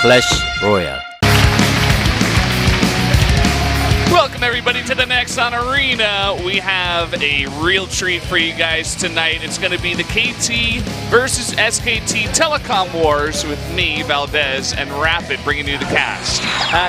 Clash Royale. Welcome everybody to the Nexon Arena. We have a real treat for you guys tonight. It's going to be the KT versus SKT Telecom Wars with me, Valdez, and Rapid bringing you the cast.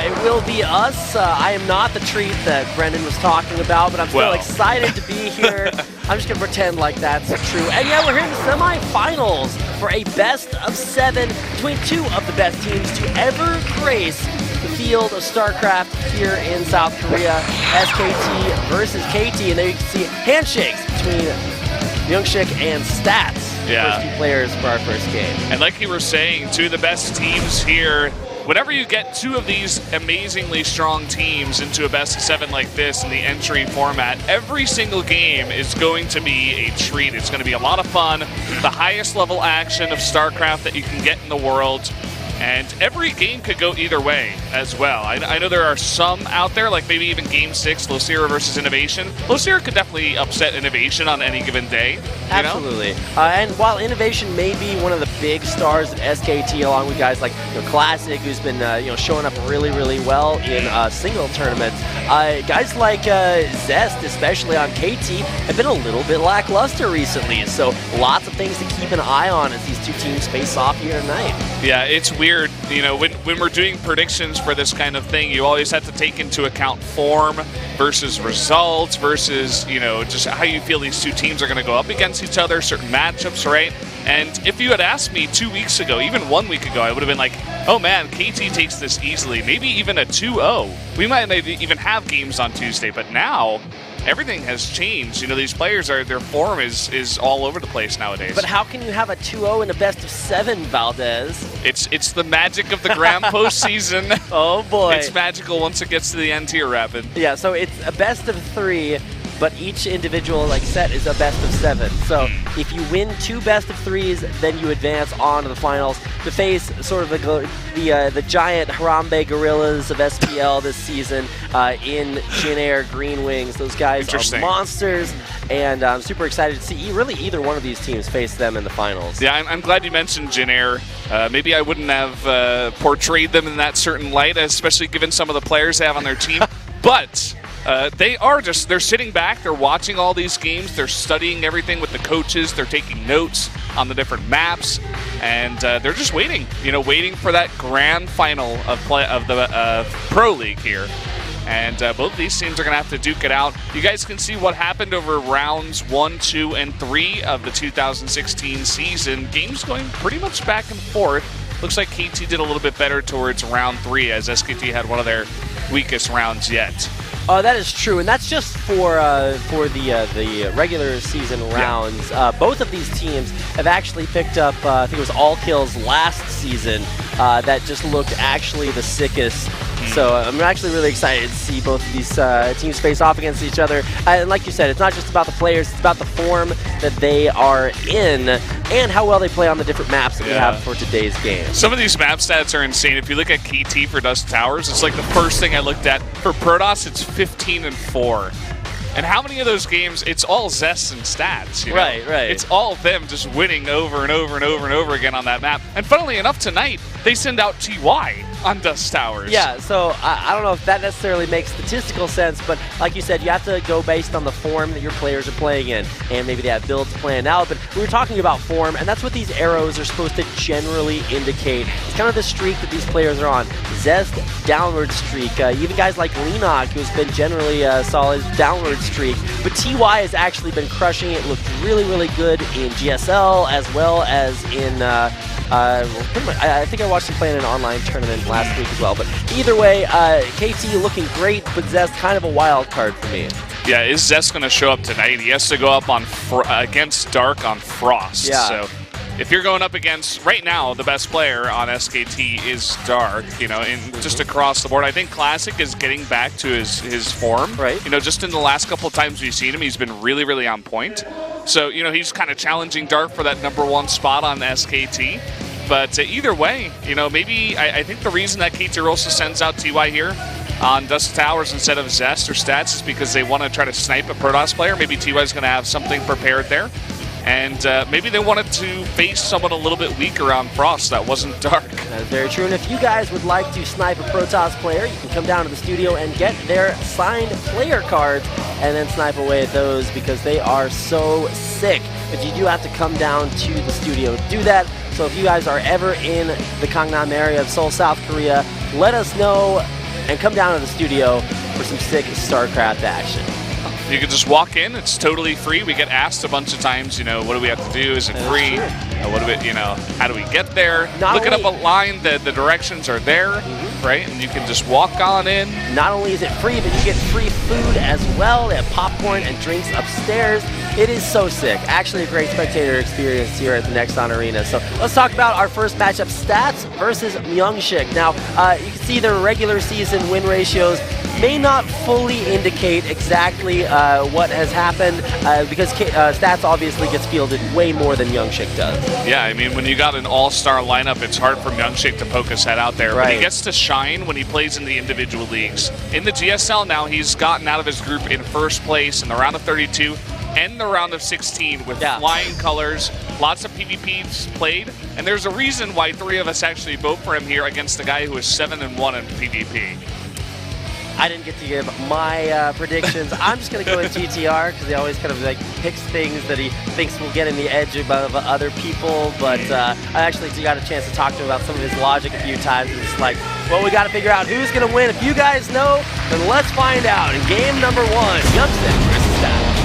It will be us. I am not the treat that Brendan was talking about, but I'm still excited to be here. I'm just going to pretend like that's true. And yeah, we're here in the semifinals for a best of 7 between two of the best teams to ever grace the field of StarCraft here in South Korea. SKT versus KT, and there you can see handshakes between Youngshik and Stats, the first two players for our first game. And like you were saying, two of the best teams here. Whenever you get two of these amazingly strong teams into a best of 7 like this in the entry format, every single game is going to be a treat. It's going to be a lot of fun, the highest level action of StarCraft that you can get in the world. And every game could go either way as well. I know there are some out there, like maybe even Game 6, Losira versus Innovation. Losira could definitely upset Innovation on any given day. Absolutely. And while Innovation may be one of the big stars of SKT, along with guys like Classic, who's been showing up really, really well in single tournaments, guys like Zest, especially on KT, have been a little bit lackluster recently. So lots of things to keep an eye on as these two teams face off here tonight. Yeah, it's weird. When we're doing predictions for this kind of thing, you always have to take into account form versus results versus, just how you feel these two teams are going to go up against each other, certain matchups, right? And if you had asked me 2 weeks ago, even 1 week ago, I would have been like, oh man, KT takes this easily, maybe even a 2-0. We might even have games on Tuesday, but now everything has changed. These players, their form is all over the place nowadays. But how can you have a 2-0 in a best of 7, Valdez? It's the magic of the Grand postseason. Oh boy. It's magical once it gets to the end here, Rapid. Yeah, so it's a best of 3, but each individual set is a best of 7. So if you win 2 best of 3s, then you advance on to the finals to face sort of the giant Harambe Gorillas of SPL this season in Jin Air Green Wings. Those guys are monsters, and I'm super excited to see really either one of these teams face them in the finals. Yeah, I'm glad you mentioned Jin Air. Maybe I wouldn't have portrayed them in that certain light, especially given some of the players they have on their team. But they're sitting back, they're watching all these games, they're studying everything with the coaches, they're taking notes on the different maps, and they're just waiting, waiting for that grand final of the Pro League here. And both of these teams are going to have to duke it out. You guys can see what happened over rounds 1, 2, and 3 of the 2016 season. Games going pretty much back and forth. Looks like KT did a little bit better towards round 3, as SKT had one of their weakest rounds yet. That is true, and that's just for the regular season rounds. Yeah. Both of these teams have actually picked up, I think it was all kills last season, that just looked actually the sickest. So I'm actually really excited to see both of these teams face off against each other. And like you said, it's not just about the players, it's about the form that they are in and how well they play on the different maps that we have for today's game. Some of these map stats are insane. If you look at KT for Dust Towers, it's like the first thing I looked at. For Protoss, it's 15-4. And how many of those games, it's all Zest and Stats, Right. It's all them just winning over and over and over and over again on that map. And funnily enough, tonight, they send out TY on Dust Towers. Yeah, so I don't know if that necessarily makes statistical sense, but like you said, you have to go based on the form that your players are playing in, and maybe they have builds planned out, but we were talking about form, and that's what these arrows are supposed to generally indicate. It's kind of the streak that these players are on. Zest, downward streak. Even guys like Lenok, who's been generally a solid downward streak, but TY has actually been crushing it. Looked really, really good in GSL as well as in I think I watched him play in an online tournament last week as well. But either way, KT looking great, but Zest kind of a wild card for me. Yeah, is Zest going to show up tonight? He has to go up on against Dark on Frost. Yeah. So if you're going up against, right now, the best player on SKT is Dark, just across the board. I think Classic is getting back to his form. Right. Just in the last couple of times we've seen him, he's been really, really on point. So, he's kind of challenging Dark for that #1 spot on SKT. But either way, maybe I think the reason that KT Rosa sends out TY here on Dust Towers instead of Zest or Stats is because they want to try to snipe a Protoss player. Maybe TY is going to have something prepared there. And maybe they wanted to face someone a little bit weaker on Frost that wasn't Dark. That is very true. And if you guys would like to snipe a Protoss player, you can come down to the studio and get their signed player cards and then snipe away at those because they are so sick. But you do have to come down to the studio to do that. So if you guys are ever in the Gangnam area of Seoul, South Korea, let us know and come down to the studio for some sick StarCraft action. You can just walk in. It's totally free. We get asked a bunch of times, what do we have to do? Is it free? What do we, how do we get there? Looking up a line, the directions are there, right? And you can just walk on in. Not only is it free, but you get free food as well. They have popcorn and drinks upstairs. It is so sick. Actually, a great spectator experience here at the Nexon Arena. So let's talk about our first matchup, Stats versus Myungshik. Now, you can see their regular season win ratios may not fully indicate exactly what has happened because Stats obviously gets fielded way more than Myungshik does. Yeah, I mean, when you got an all-star lineup, it's hard for Myungshik to poke his head out there. Right. But he gets to shine when he plays in the individual leagues. In the GSL now, he's gotten out of his group in first place in the round of 32 and the round of 16 with flying colors. Lots of PvPs played, and there's a reason why 3 of us actually vote for him here against a guy who is 7-1 in PvP. I didn't get to give my predictions. I'm just going to go with GTR because he always kind of picks things that he thinks will get in the edge above other people. But I actually got a chance to talk to him about some of his logic a few times. It's like, well, we got to figure out who's going to win. If you guys know, then let's find out. In game number 1, Myungshik versus Stats.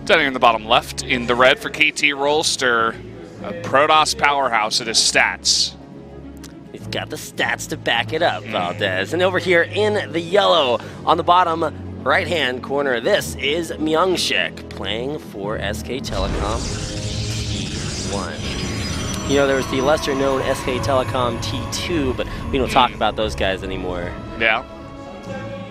Down here in the bottom left, in the red for KT Rolster, a Protoss powerhouse. It is Stats. He's got the stats to back it up, Valdez. And over here in the yellow, on the bottom right-hand corner, this is Myungshik playing for SK Telecom T1. There was the lesser-known SK Telecom T2, but we don't talk about those guys anymore. Yeah.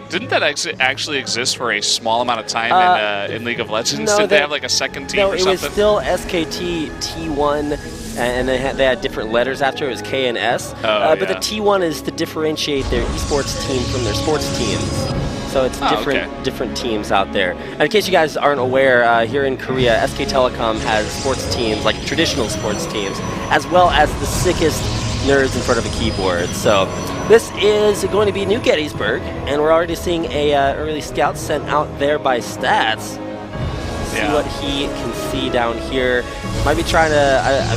Didn't that actually exist for a small amount of time in League of Legends? No, Did they have like a second team or something? No, it was still SKT T1, and they had different letters after. It was K and S. But the T1 is to differentiate their esports team from their sports teams. So it's different teams out there. And in case you guys aren't aware, here in Korea, SK Telecom has sports teams, like traditional sports teams, as well as the sickest nerds in front of a keyboard. So this is going to be New Gettysburg, and we're already seeing a early scout sent out there by Stats. See what he can see down here. Might be trying to, I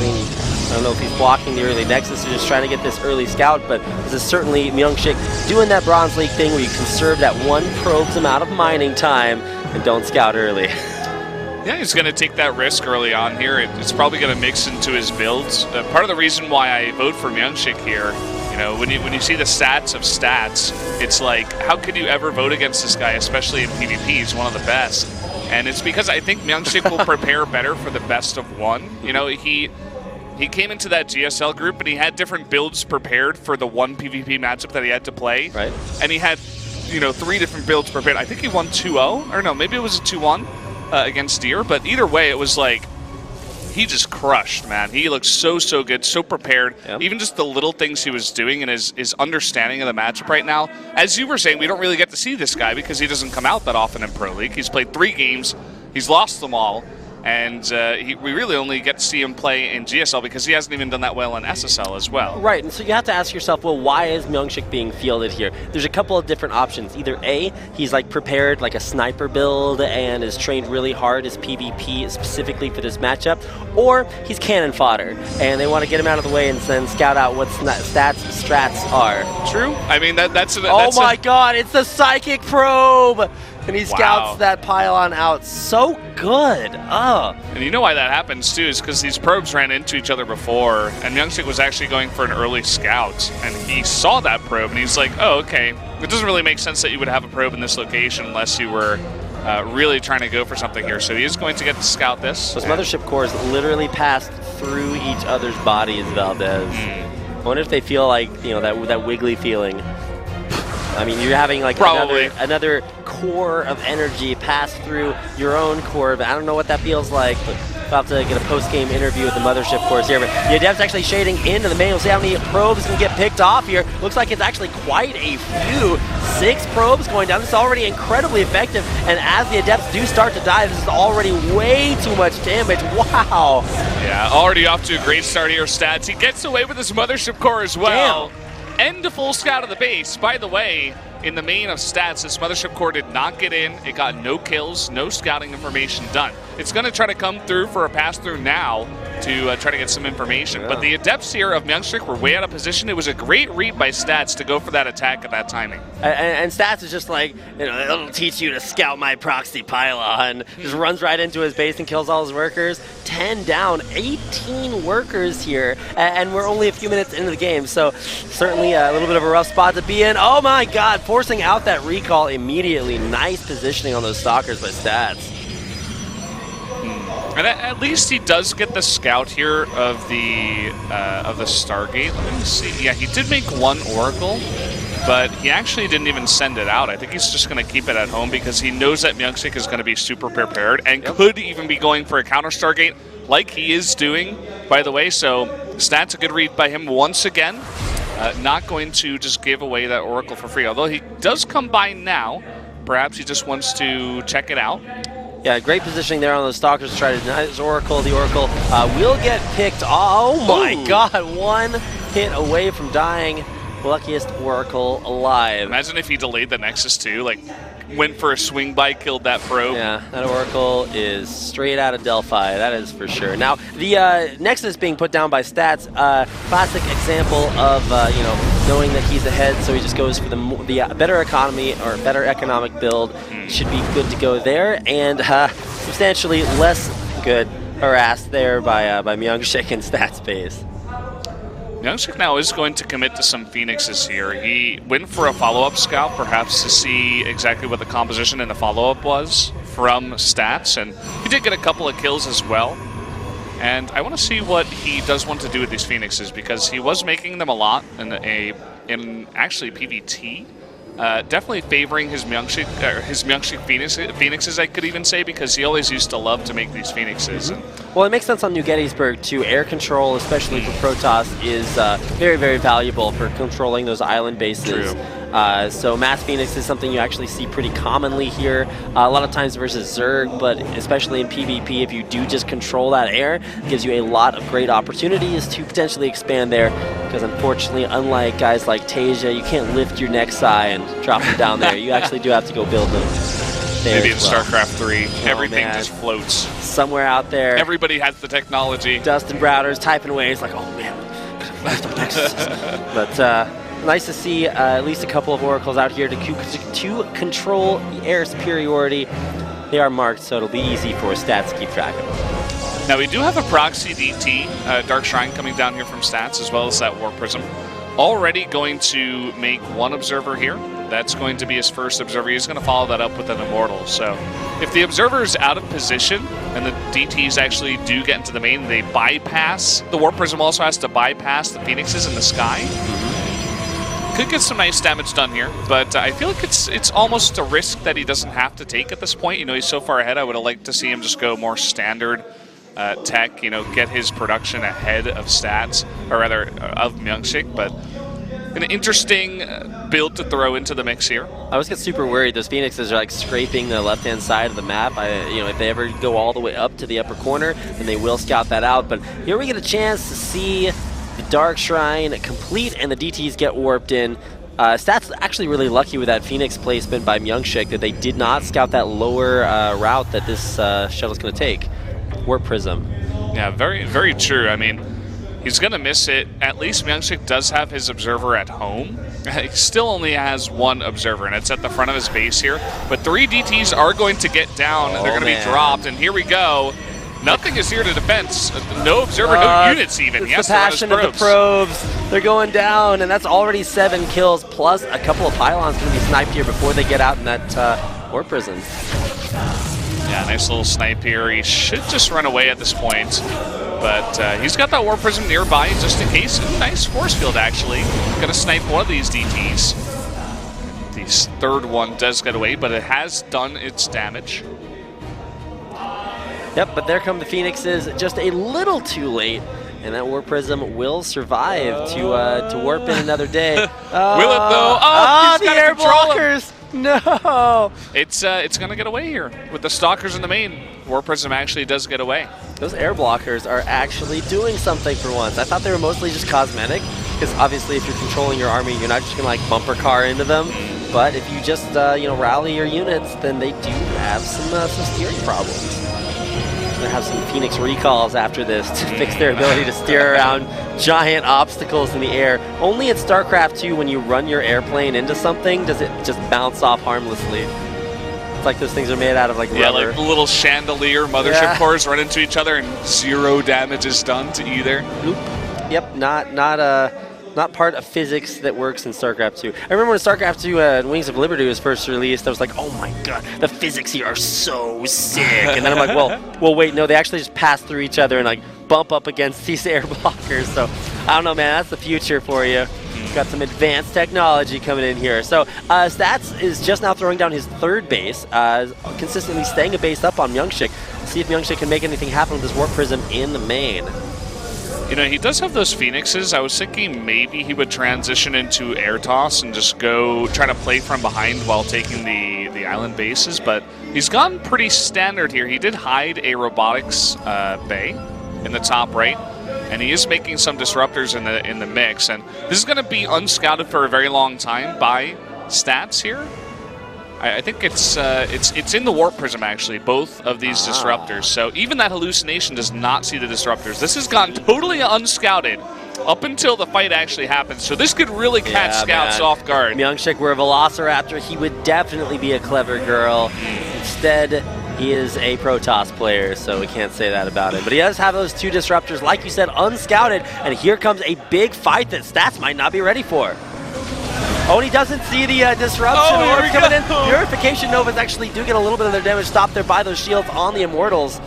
don't know if he's blocking the early Nexus or just trying to get this early scout, but this is certainly Myungshik doing that Bronze League thing where you conserve that one probe's amount of mining time and don't scout early. Yeah, he's going to take that risk early on here. It's probably going to mix into his builds. Part of the reason why I vote for Myungshik here, when you see the stats of Stats, it's like, how could you ever vote against this guy, especially in PvP? He's one of the best. And it's because I think Myungshik will prepare better for the best of one. He came into that GSL group and he had different builds prepared for the one PvP matchup that he had to play. Right. And he had, 3 different builds prepared. I think he won 2-0, or no, maybe it was a 2-1 against Deer. But either way, it was like, he just crushed, man. He looked so good, so prepared. Yep. Even just the little things he was doing and his understanding of the matchup right now. As you were saying, we don't really get to see this guy because he doesn't come out that often in Pro League. He's played 3 games. He's lost them all. And we really only get to see him play in GSL because he hasn't even done that well in SSL as well. Right, and so you have to ask yourself, well, why is Myungshik being fielded here? There's a couple of different options. Either A, he's prepared like a sniper build and is trained really hard as PvP specifically for this matchup, or he's cannon fodder and they want to get him out of the way and then scout out what strats are. True. I mean, that's oh my god, it's the Psychic Probe! And he scouts that pylon out so good. And you know why that happens too, is because these probes ran into each other before, and Myungshik was actually going for an early scout, and he saw that probe, and he's like, oh, okay. It doesn't really make sense that you would have a probe in this location unless you were really trying to go for something here. So he is going to get to scout this. Those mothership cores literally passed through each other's bodies, Valdez. I wonder if they feel like, that wiggly feeling. I mean, you're having like another core of energy pass through your own core. But I don't know what that feels like. But we'll have to get a post-game interview with the Mothership course here. But the Adepts actually shading into the main. We'll see how many probes can get picked off here. Looks like it's actually quite a few. 6 probes going down. This is already incredibly effective. And as the Adepts do start to die, this is already way too much damage. Wow. Yeah, already off to a great start here, Stats. He gets away with his Mothership core as well. Damn. End to full scout of the base. By the way, in the main of Stats, this Mothership core did not get in. It got no kills, no scouting information done. It's going to try to come through for a pass-through now to try to get some information. Yeah. But the Adepts here of Myungshik were way out of position. It was a great read by Stats to go for that attack at that timing. And Stats is just like, it'll teach you to scout my proxy pylon. Just runs right into his base and kills all his workers. 10 down, 18 workers here. And we're only a few minutes into the game, so certainly a little bit of a rough spot to be in. Oh my god, forcing out that recall immediately. Nice positioning on those Stalkers by Stats. And at least he does get the scout here of the Stargate. Let me see. Yeah, he did make 1 Oracle, but he actually didn't even send it out. I think he's just going to keep it at home because he knows that Myungshik is going to be super prepared and could even be going for a counter Stargate like he is doing, by the way. So Stats, a good read by him once again. Not going to just give away that Oracle for free, although he does come by now. Perhaps he just wants to check it out. Yeah, great positioning there on those Stalkers to try to deny his Oracle. The Oracle will get picked. Oh my god, 1 hit away from dying. Luckiest Oracle alive. Imagine if he delayed the Nexus too, like went for a swing by, killed that probe. Yeah, that Oracle is straight out of Delphi, that is for sure. Now, the Nexus being put down by Stats, classic example of, knowing that he's ahead, so he just goes for the better economy or better economic build. Should be good to go there, and substantially less good harassed there by Myungshik and Stats base. Myungshik now is going to commit to some Phoenixes here. He went for a follow-up scout, perhaps to see exactly what the composition in the follow-up was from Stats, and he did get a couple of kills as well. And I want to see what he does want to do with these Phoenixes, because he was making them a lot in actually PvT. Definitely favoring his Myungshik Phoenixes, I could even say, because he always used to love to make these Phoenixes. Well, it makes sense on New Gettysburg, too. Air control, especially for Protoss, is very, very valuable for controlling those island bases. True. So Mass Phoenix is something you actually see pretty commonly here, a lot of times versus Zerg, but especially in PvP, if you do just control that air, it gives you a lot of great opportunities to potentially expand there, because unfortunately, unlike guys like Tasia, you can't lift your Nexi and drop them down there. You actually do have to go build them. Maybe in StarCraft 3, everything just floats. Somewhere out there. Everybody has the technology. Dustin Browder's typing away. It's like, oh man, but nice to see at least a couple of Oracles out here to control air superiority. They are marked, so it'll be easy for Stats to keep track of them. Now we do have a proxy DT, Dark Shrine coming down here from Stats, as well as that War Prism. Already going to make 1 Observer here. That's going to be his first Observer. He's going to follow that up with an Immortal. So if the Observer is out of position and the DTs actually do get into the main, they bypass. The War Prism also has to bypass the Phoenixes in the sky. Could get some nice damage done here, but I feel like it's almost a risk that he doesn't have to take at this point. He's so far ahead. I would have liked to see him just go more standard tech, get his production ahead of Stats, or rather of Myungshik, but an interesting build to throw into the mix here. I always get super worried. Those Phoenixes are like scraping the left-hand side of the map. If they ever go all the way up to the upper corner, then they will scout that out. But here we get a chance to see the Dark Shrine complete and the DTs get warped in. Stats actually really lucky with that Phoenix placement by Myungshik that they did not scout that lower route that this shuttle's going to take. Warp Prism. Yeah, very, very true. I mean, he's going to miss it. At least Myungshik does have his Observer at home. He still only has 1 Observer, and it's at the front of his base here. But 3 DTs are going to get down. They're going to be dropped, and here we go. Nothing is here to defense. No Observer, no units even. It's the passion of the probes. They're going down, and that's already 7 kills, plus a couple of pylons going to be sniped here before they get out in that Warp Prism. Yeah, nice little snipe here. He should just run away at this point. But he's got that Warp Prism nearby just in case. Ooh, nice force field, actually. Gonna snipe one of these DTs. The third one does get away, but it has done its damage. Yep, but there come the Phoenixes just a little too late. And that Warp Prism will survive to warp in another day. Will it though? Oh, the air blockers! No! It's gonna get away here with the Stalkers in the main. Warp Prism actually does get away. Those air blockers are actually doing something for once. I thought they were mostly just cosmetic, because obviously if you're controlling your army, you're not just gonna like bumper car into them. But if you just rally your units, then they do have some steering problems. They're gonna have some Phoenix recalls after this to fix their ability to steer around giant obstacles in the air. Only at StarCraft 2, when you run your airplane into something, does it just bounce off harmlessly. It's like those things are made out of like rubber. Yeah, like little chandelier mothership cores run into each other and 0 damage is done to either. Nope. Yep, not part of physics that works in StarCraft 2. I remember when StarCraft 2 Wings of Liberty was first released, I was like, oh my god, the physics here are so sick. And then I'm like, well, wait, no, they actually just pass through each other and like bump up against these air blockers. So I don't know, man, that's the future for you. Got some advanced technology coming in here. So Stats is just now throwing down his third base, consistently staying a base up on Myungshik. See if Myungshik can make anything happen with this Warp Prism in the main. You know, he does have those Phoenixes. I was thinking maybe he would transition into Air Toss and just go try to play from behind while taking the island bases, but he's gone pretty standard here. He did hide a robotics bay in the top right, and he is making some disruptors in the mix, and this is going to be unscouted for a very long time by Stats here. I think it's in the Warp Prism, actually, both of these disruptors. So even that hallucination does not see the disruptors. This has gone totally unscouted up until the fight actually happens. So this could really catch scouts off guard. Myungshik were a Velociraptor. He would definitely be a clever girl. Instead, he is a Protoss player, so we can't say that about him. But he does have those 2 disruptors, like you said, unscouted. And here comes a big fight that Stats might not be ready for. Oh, and he doesn't see the disruption orbs coming in. Purification Novas actually do get a little bit of their damage stopped there by those shields on the Immortals.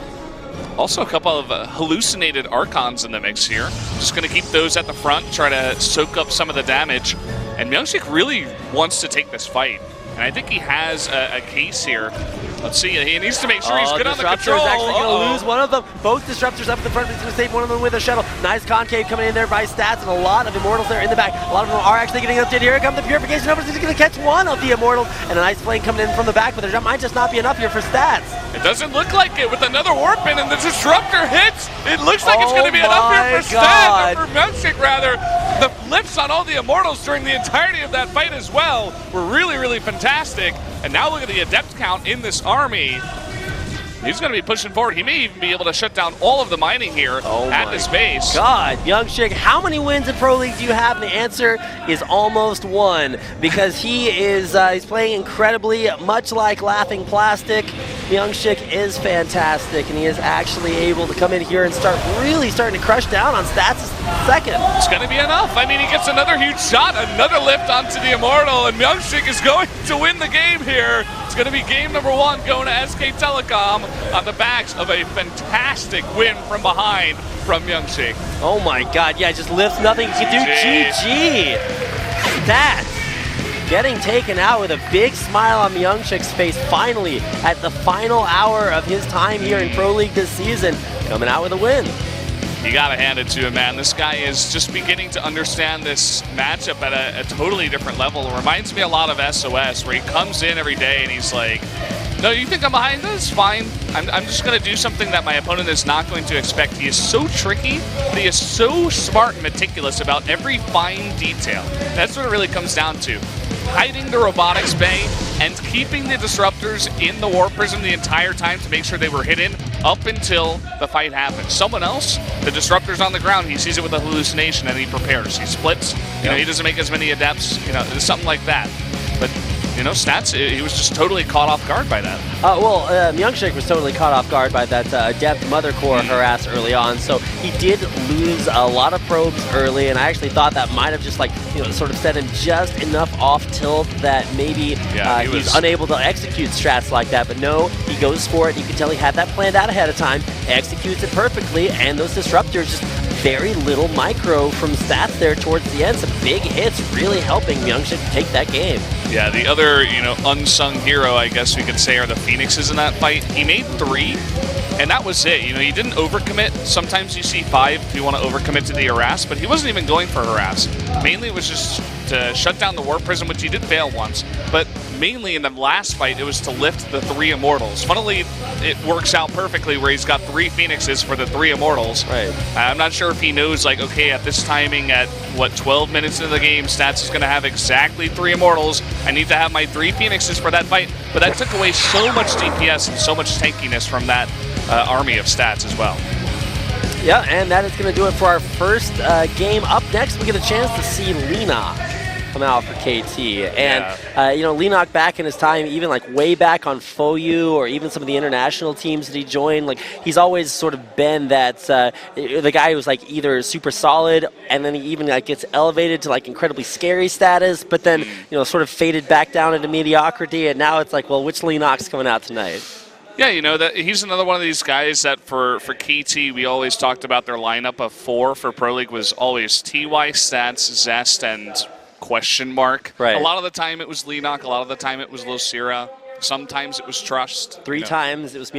Also a couple of hallucinated Archons in the mix here. Just going to keep those at the front, try to soak up some of the damage. And Myungshik really wants to take this fight. And I think he has a case here. Let's see, he needs to make sure he's good on the control. Disruptor's actually going to lose one of them. Both Disruptors up at the front, he's going to save one of them with a shuttle. Nice concave coming in there by Stats, and a lot of Immortals there in the back. A lot of them are actually getting updated. Here come the Purification Numbers. He's going to catch one of the Immortals, and a nice flame coming in from the back, but there might just not be enough here for Stats. It doesn't look like it with another Warp in, and the Disruptor hits. It looks like it's going to be enough here for Stats, or for Myungshik rather. The flips on all the Immortals during the entirety of that fight as well were really, really fantastic. And now look at the Adept count in this army. He's going to be pushing forward. He may even be able to shut down all of the mining here at this base. God, Myungshik, how many wins in Pro League do you have? And the answer is almost 1, because he is he's playing incredibly, much like Laughing Plastic. Myungshik is fantastic, and he is actually able to come in here and really starting to crush down on Stats' second. It's going to be enough. I mean, he gets another huge shot, another lift onto the Immortal, and Myungshik is going to win the game here. It's going to be game number 1 going to SK Telecom on the backs of a fantastic win from behind from Myungshik. Oh my god, yeah, just lifts nothing. You can do GG. Stats getting taken out with a big smile on Myungshik's face finally at the final hour of his time here in Pro League this season, coming out with a win. You gotta hand it to him, man. This guy is just beginning to understand this matchup at a totally different level. It reminds me a lot of SOS, where he comes in every day and he's like, no, you think I'm behind this? Fine. I'm just going to do something that my opponent is not going to expect. He is so tricky, but he is so smart and meticulous about every fine detail. That's what it really comes down to. Hiding the robotics bay and keeping the disruptors in the Warp Prism the entire time to make sure they were hidden up until the fight happens. Someone else, the disruptor's on the ground, he sees it with a hallucination and he prepares. He splits, you know, he doesn't make as many adepts, you know, something like that. But Stats, he was just totally caught off guard by that. Myungshik was totally caught off guard by that Adept Mother Core harass early on, so he did lose a lot of probes early, and I actually thought that might have just sort of set him just enough off tilt that maybe he's unable to execute strats like that, but no, he goes for it. You can tell he had that planned out ahead of time, executes it perfectly, and those disruptors just very little micro from Stats there towards the end. Some big hits really helping Myungshik take that game. Yeah, the other, unsung hero, I guess we could say, are the Phoenixes in that fight. He made 3, and that was it. He didn't overcommit. Sometimes you see 5 if you want to overcommit to the harass, but he wasn't even going for harass. Mainly it was just to shut down the Warp Prism, which he did fail once, but mainly in the last fight, it was to lift the 3 Immortals. Funnily, it works out perfectly where he's got 3 Phoenixes for the 3 Immortals. Right. I'm not sure if he knows, okay, at this timing, at 12 minutes into the game, Stats is going to have exactly 3 Immortals. I need to have my 3 Phoenixes for that fight. But that took away so much DPS and so much tankiness from that army of Stats as well. Yeah, and that is going to do it for our first game. Up next, we get a chance to see Lena come out for KT. And, Lenok back in his time, even way back on FOU or even some of the international teams that he joined, he's always sort of been that the guy who's either super solid and then he even gets elevated to incredibly scary status, but then, sort of faded back down into mediocrity. And now it's well, which Lenok's coming out tonight? Yeah, that he's another one of these guys that for KT, we always talked about their lineup of 4 for Pro League was always TY, Stats, Zest, and question mark. Right. A lot of the time it was Lenok, a lot of the time it was Losira, sometimes it was Trust. 3 times it was